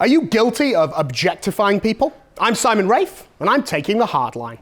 Are you guilty of objectifying people? I'm Simon Rafe, and I'm taking the hard line.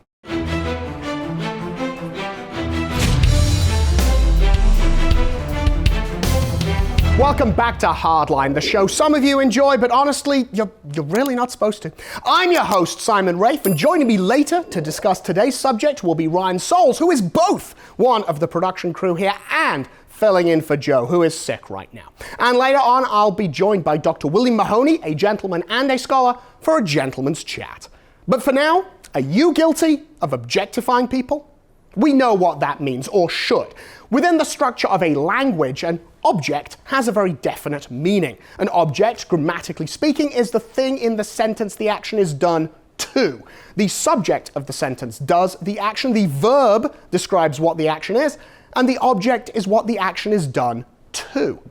Welcome back to Hardline, the show some of you enjoy, but honestly, you're really not supposed to. I'm your host, Simon Rafe, and joining me later to discuss today's subject will be Ryan Souls, who is both one of the production crew here and filling in for Joe, who is sick right now. And later on, I'll be joined by Dr. William Mahoney, a gentleman and a scholar, for a gentleman's chat. But for now, are you guilty of objectifying people? We know what that means, or should. Within the structure of a language, an object has a very definite meaning. An object, grammatically speaking, is the thing in the sentence the action is done to. The subject of the sentence does the action, the verb describes what the action is, and the object is what the action is done to.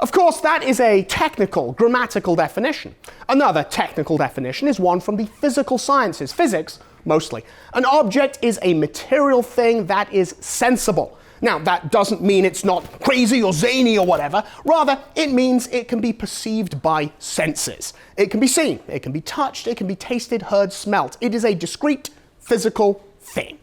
Of course, that is a technical, grammatical definition. Another technical definition is one from the physical sciences, physics mostly. An object is a material thing that is sensible. Now, that doesn't mean it's not crazy or zany or whatever. Rather, it means it can be perceived by senses. It can be seen, it can be touched, it can be tasted, heard, smelt. It is a discrete physical thing.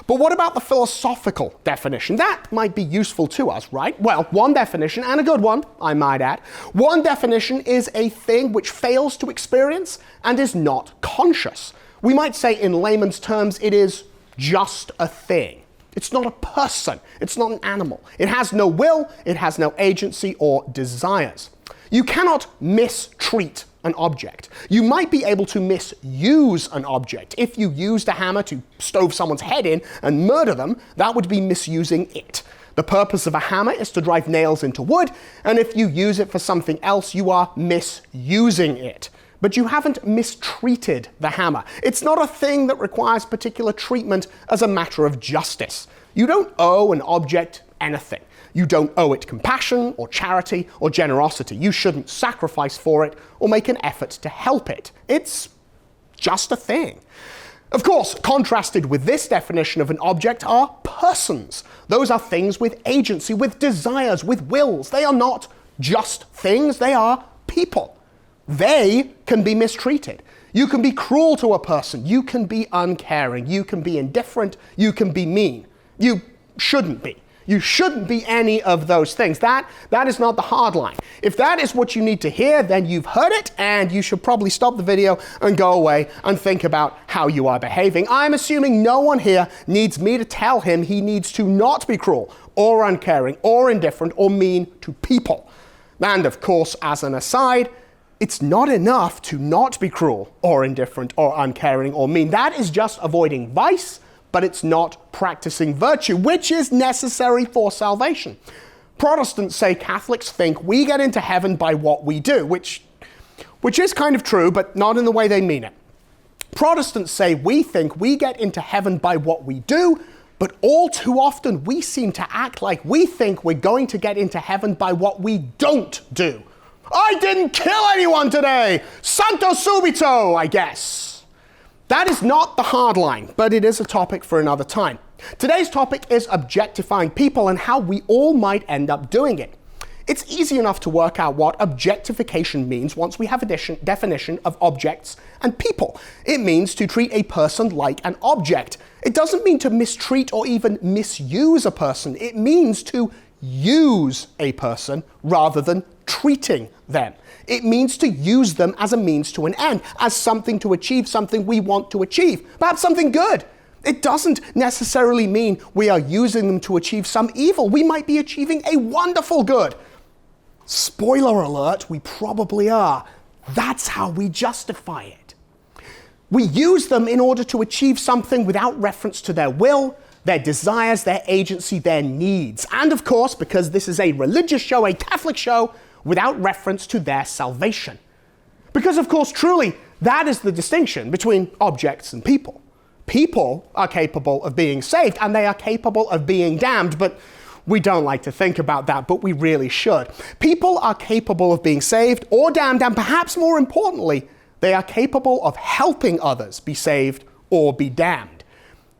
But what about the philosophical definition? That might be useful to us, right? Well, one definition, and a good one, I might add. One definition is a thing which fails to experience and is not conscious. We might say in layman's terms, it is just a thing. It's not a person. It's not an animal. It has no will, it has no agency or desires. You cannot mistreat an object. You might be able to misuse an object. If you used a hammer to stove someone's head in and murder them, that would be misusing it. The purpose of a hammer is to drive nails into wood, and if you use it for something else, you are misusing it. But you haven't mistreated the hammer. It's not a thing that requires particular treatment as a matter of justice. You don't owe an object anything. You don't owe it compassion or charity or generosity. You shouldn't sacrifice for it or make an effort to help it. It's just a thing. Of course, contrasted with this definition of an object are persons. Those are things with agency, with desires, with wills. They are not just things, they are people. They can be mistreated. You can be cruel to a person. You can be uncaring. You can be indifferent. You can be mean. You shouldn't be. You shouldn't be any of those things. That is not the hard line. If that is what you need to hear, then you've heard it, and you should probably stop the video and go away and think about how you are behaving. I'm assuming no one here needs me to tell him he needs to not be cruel or uncaring or indifferent or mean to people. And of course, as an aside, it's not enough to not be cruel or indifferent or uncaring or mean. That is just avoiding vice, but it's not practicing virtue, which is necessary for salvation. Protestants say Catholics think we get into heaven by what we do, which is kind of true, but not in the way they mean it. Protestants say we think we get into heaven by what we do, but all too often we seem to act like we think we're going to get into heaven by what we don't do. I didn't kill anyone today! Santo subito, I guess. That is not the hard line, but it is a topic for another time. Today's topic is objectifying people and how we all might end up doing it. It's easy enough to work out what objectification means once we have a definition of objects and people. It means to treat a person like an object. It doesn't mean to mistreat or even misuse a person. It means to use a person rather than treating them. It means to use them as a means to an end, as something to achieve something we want to achieve, perhaps something good. It doesn't necessarily mean we are using them to achieve some evil. We might be achieving a wonderful good. Spoiler alert, we probably are. That's how we justify it. We use them in order to achieve something without reference to their will, their desires, their agency, their needs. And of course, because this is a religious show, a Catholic show, without reference to their salvation. Because of course, truly, that is the distinction between objects and people. People are capable of being saved, and they are capable of being damned, but we don't like to think about that, but we really should. People are capable of being saved or damned, and perhaps more importantly, they are capable of helping others be saved or be damned.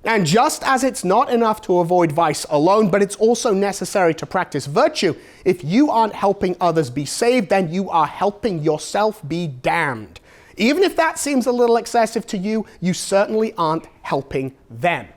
And just as it's not enough to avoid vice alone, but it's also necessary to practice virtue, if you aren't helping others be saved, then you are helping yourself be damned. Even if that seems a little excessive to you, you certainly aren't helping them.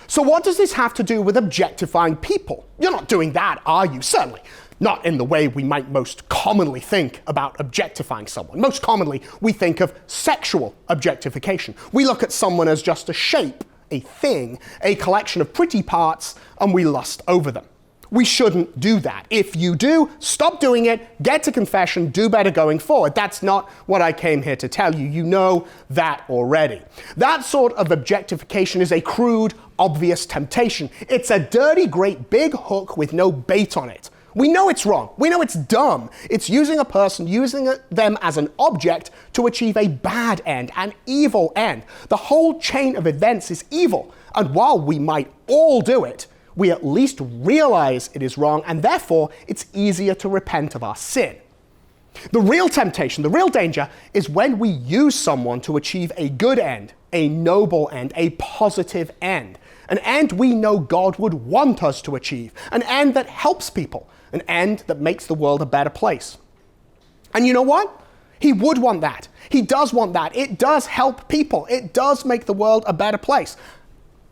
So what does this have to do with objectifying people? You're not doing that, are you? Certainly not in the way we might most commonly think about objectifying someone. Most commonly, we think of sexual objectification. We look at someone as just a shape, a thing, a collection of pretty parts, and we lust over them. We shouldn't do that. If you do, stop doing it, get to confession, do better going forward. That's not what I came here to tell you. You know that already. That sort of objectification is a crude, obvious temptation. It's a dirty, great big hook with no bait on it. We know it's wrong. We know it's dumb. It's using a person, using them as an object to achieve a bad end, an evil end. The whole chain of events is evil. And while we might all do it, we at least realize it is wrong, and therefore it's easier to repent of our sin. The real temptation, the real danger, is when we use someone to achieve a good end, a noble end, a positive end. An end we know God would want us to achieve. An end that helps people. An end that makes the world a better place. And you know what? He would want that. He does want that. It does help people. It does make the world a better place.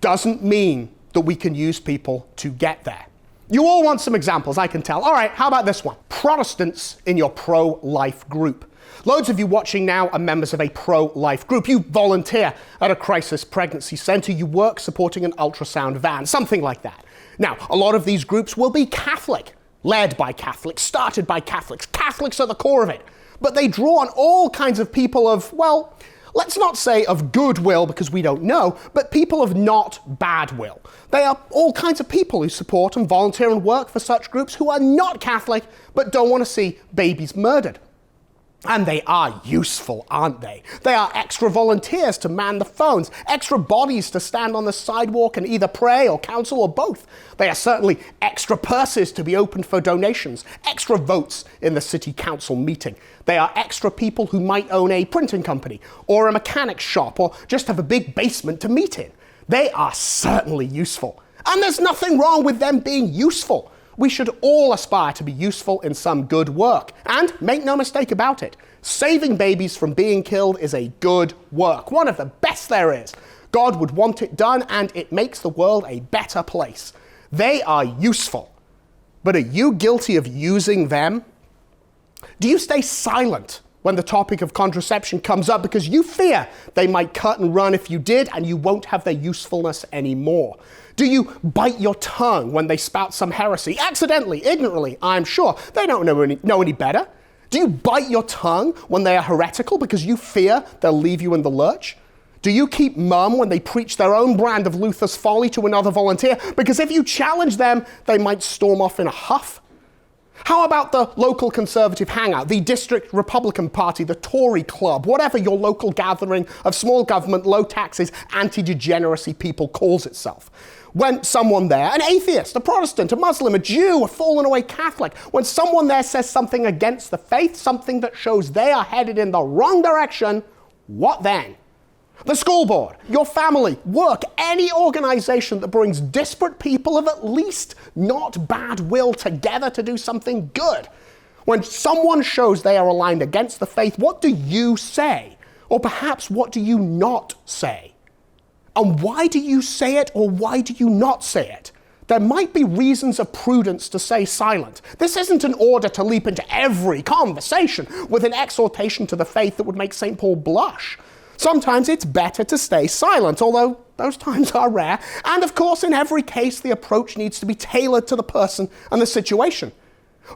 Doesn't mean that we can use people to get there. You all want some examples, I can tell. All right, how about this one? Protestants in your pro-life group. Loads of you watching now are members of a pro-life group. You volunteer at a crisis pregnancy center. You work supporting an ultrasound van, something like that. Now, a lot of these groups will be Catholic, led by Catholics, started by Catholics. Catholics are the core of it. But they draw on all kinds of people of, well, let's not say of goodwill because we don't know, but people of not bad will. They are all kinds of people who support and volunteer and work for such groups who are not Catholic but don't want to see babies murdered. And they are useful, aren't they? They are extra volunteers to man the phones, extra bodies to stand on the sidewalk and either pray or counsel or both. They are certainly extra purses to be opened for donations, extra votes in the city council meeting. They are extra people who might own a printing company or a mechanic shop or just have a big basement to meet in. They are certainly useful. And there's nothing wrong with them being useful. We should all aspire to be useful in some good work. And make no mistake about it, saving babies from being killed is a good work, one of the best there is. God would want it done, and it makes the world a better place. They are useful. But are you guilty of using them? Do you stay silent when the topic of contraception comes up because you fear they might cut and run if you did and you won't have their usefulness anymore? Do you bite your tongue when they spout some heresy? Accidentally, ignorantly, I'm sure. They don't know any better. Do you bite your tongue when they are heretical because you fear they'll leave you in the lurch? Do you keep mum when they preach their own brand of Luther's folly to another volunteer because if you challenge them, they might storm off in a huff? How about the local Conservative hangout, the District Republican Party, the Tory Club, whatever your local gathering of small government, low taxes, anti-degeneracy people calls itself? When someone there, an atheist, a Protestant, a Muslim, a Jew, a fallen away Catholic, when someone there says something against the faith, something that shows they are headed in the wrong direction, what then? The school board, your family, work, any organization that brings disparate people of at least not bad will together to do something good. When someone shows they are aligned against the faith, what do you say? Or perhaps what do you not say? And why do you say it or why do you not say it? There might be reasons of prudence to stay silent. This isn't an order to leap into every conversation with an exhortation to the faith that would make St. Paul blush. Sometimes it's better to stay silent, although those times are rare. And of course, in every case, the approach needs to be tailored to the person and the situation.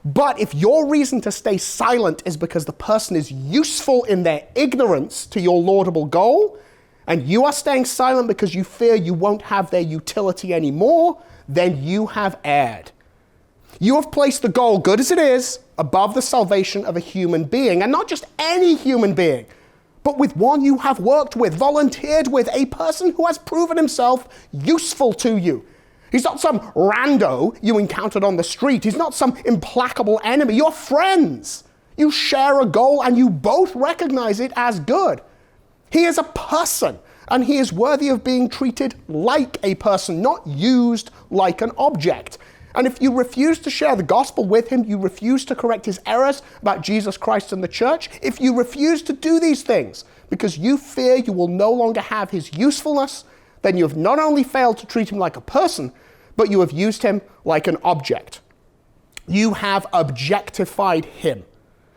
But if your reason to stay silent is because the person is useful in their ignorance to your laudable goal, and you are staying silent because you fear you won't have their utility anymore, then you have erred. You have placed the goal, good as it is, above the salvation of a human being, and not just any human being, but with one you have worked with, volunteered with, a person who has proven himself useful to you. He's not some rando you encountered on the street. He's not some implacable enemy. You're friends. You share a goal and you both recognize it as good. He is a person, And he is worthy of being treated like a person, not used like an object. And if you refuse to share the gospel with him, you refuse to correct his errors about Jesus Christ and the church, if you refuse to do these things because you fear you will no longer have his usefulness, then you have not only failed to treat him like a person, but you have used him like an object. You have objectified him.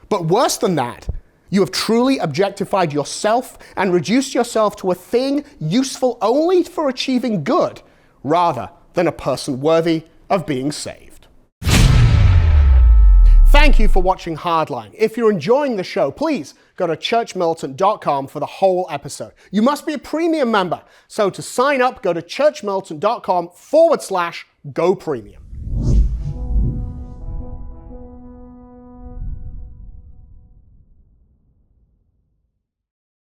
But worse than that, you have truly objectified yourself and reduced yourself to a thing useful only for achieving good, rather than a person worthy of being saved. Thank you for watching Hardline. If you're enjoying the show, please go to churchmilitant.com for the whole episode. You must be a premium member, so to sign up, go to churchmilitant.com/go premium.